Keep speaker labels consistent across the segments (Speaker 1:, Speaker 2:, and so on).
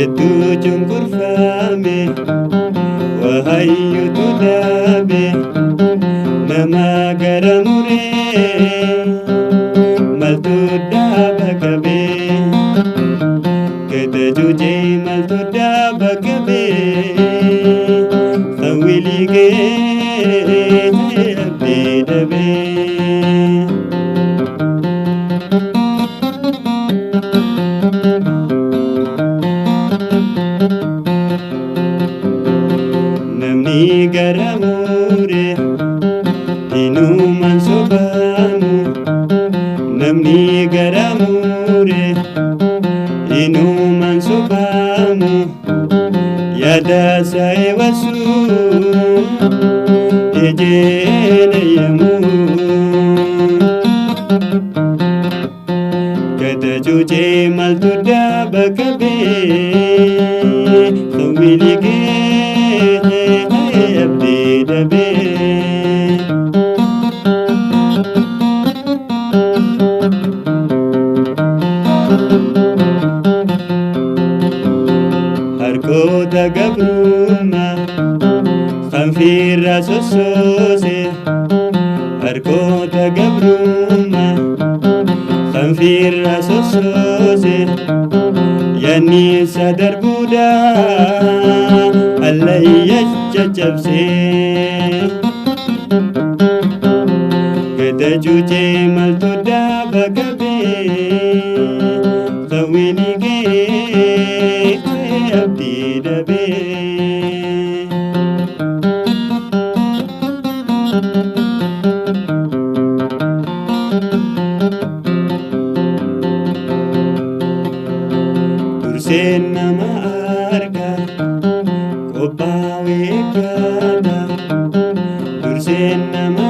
Speaker 1: Etu jungur fame Wahayu tudabe Nama garamure Maltuda bagabe Kete juje maltuda bagabe Sawilige abdi dabe Namni garamure inuman sobamu Namni garamure inuman sobamu Yada saya wasu ejene yamu Kata juje maltuda bakabe Sawilige abdi dabe Harkota gabruma Khanfira sosose Harkota gabruma Khanfira sosose Yani sadar buda Allah yajjabse Kata juje maltuda bagabe Sawilige abdi dabe Dursen nama arga Kopawe gada Dursen nama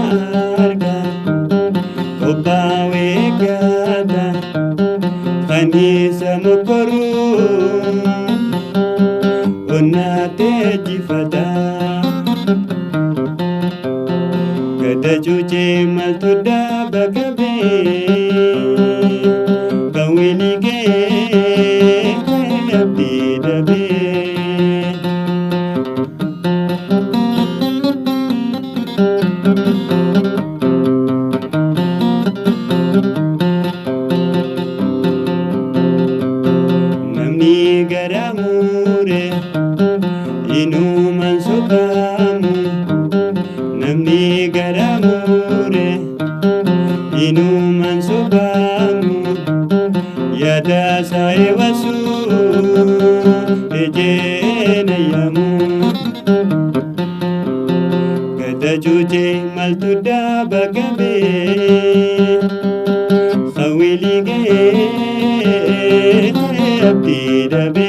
Speaker 1: arga Kopawe gada Khanisa mukoru Onate jifada Kata juje maltuda bagabe Kawilige abdi dabe Namni garamure inuman sobamu Namni garamure inuman sobamu Yada saya wasu ejene yamu Kata juje maltuda bagabe Sawilige abdi dabe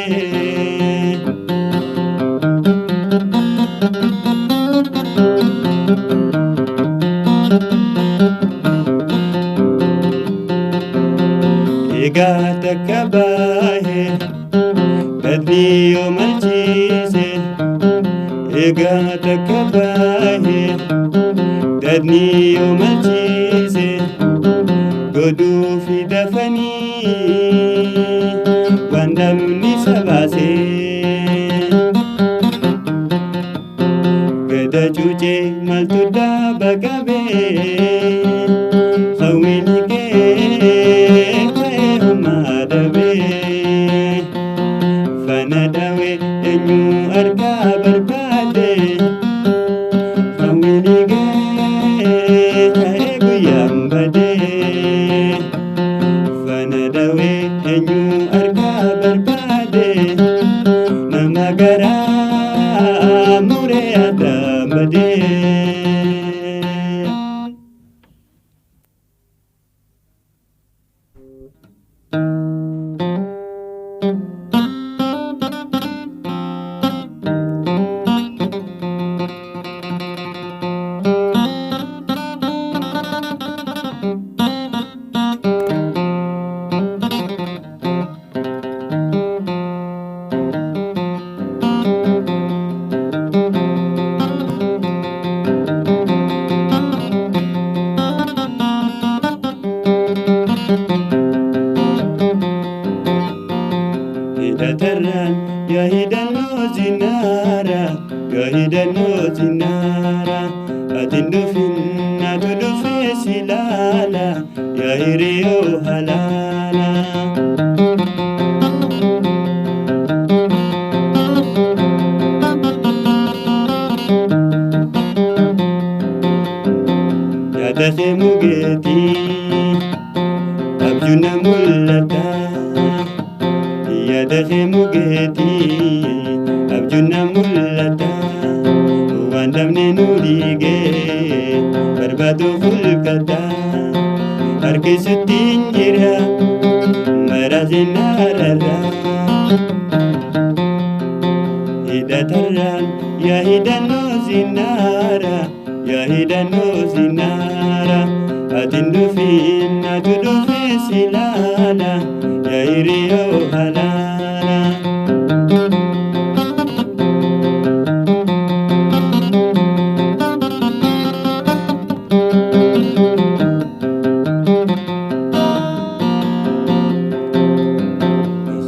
Speaker 1: Ega takabahe Tadliyo malchise Ega takabahe Tadliyo malchise Godu fidafani Wandamni sabase Kata juje maltuda bagabe Sawilige madabe Fanadawe enyu arga barbade Sawilige guyam bade Fanadawe enyu arga barbade Namagara mure adamade taran ya hidano zinara ya hidano zinara atindufin atudufe silala ya hiriyo halala ya dakhe mugeti abjuna mulata ya dakhe mugeti abjuna mulata wandamne nulige barbadu fulkata harkisutin jira marazinarara hidatarran ya hidano zinara ya hidano zinara atindufin atudufe silala ya hiriyo halala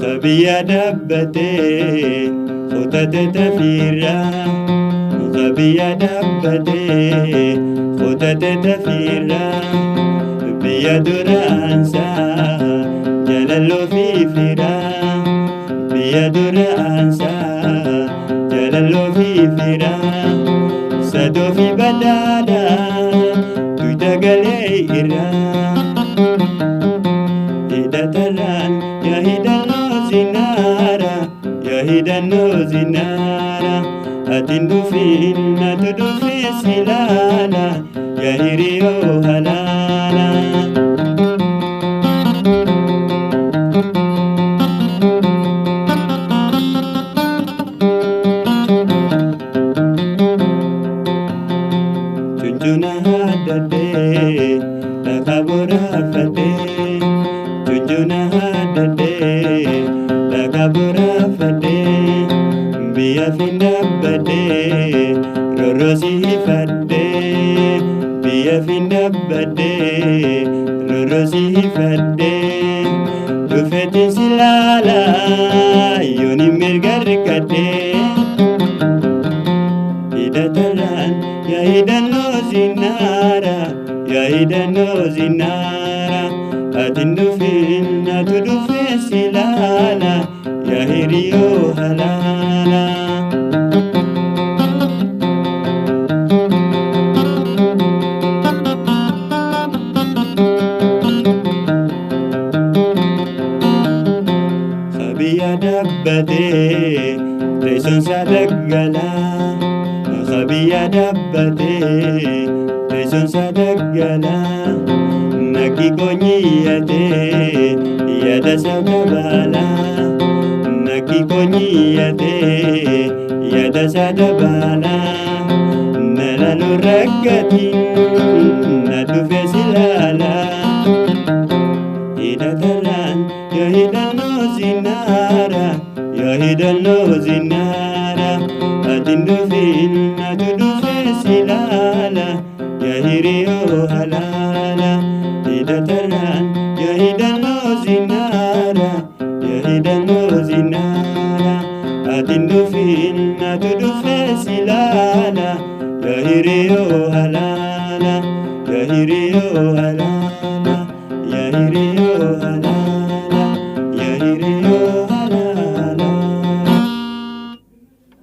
Speaker 1: خبيا دبتي خطت تفيرا خبيا دبتي خطت تفيرا بيد رأسا جلالو في فرا بيد رأسا جلالو في فرا سدو في بدادا تتقلي إرا hidataran ya hidano zinara ya hidano zinara atindufin atudufi silala ya hiriyo halala junjuna hadade lakabura fade junjuna hadade lakabura fade biya finda bade rorosi fade biya finda bade rorosi fade dufeti silala yoni mirgar kade hidataran ya hidano zinara ya hidano zinara atindufin atudufe silala ya hiriyo halala khabiya dabbate reson sadagala khabiya dabbate reson sadagala naki konyiyate yada sadabala naki konyiyate yada sadabala nalalu raggatin nadufe silala hidataran ya hidano zinara ya hidano zinara atindufin atudufe silala ya hiriyo halala hidataran ya hidano zinara ya hidano zinara atindufin atudufe silala ya hiriyo halala ya hiriyo halala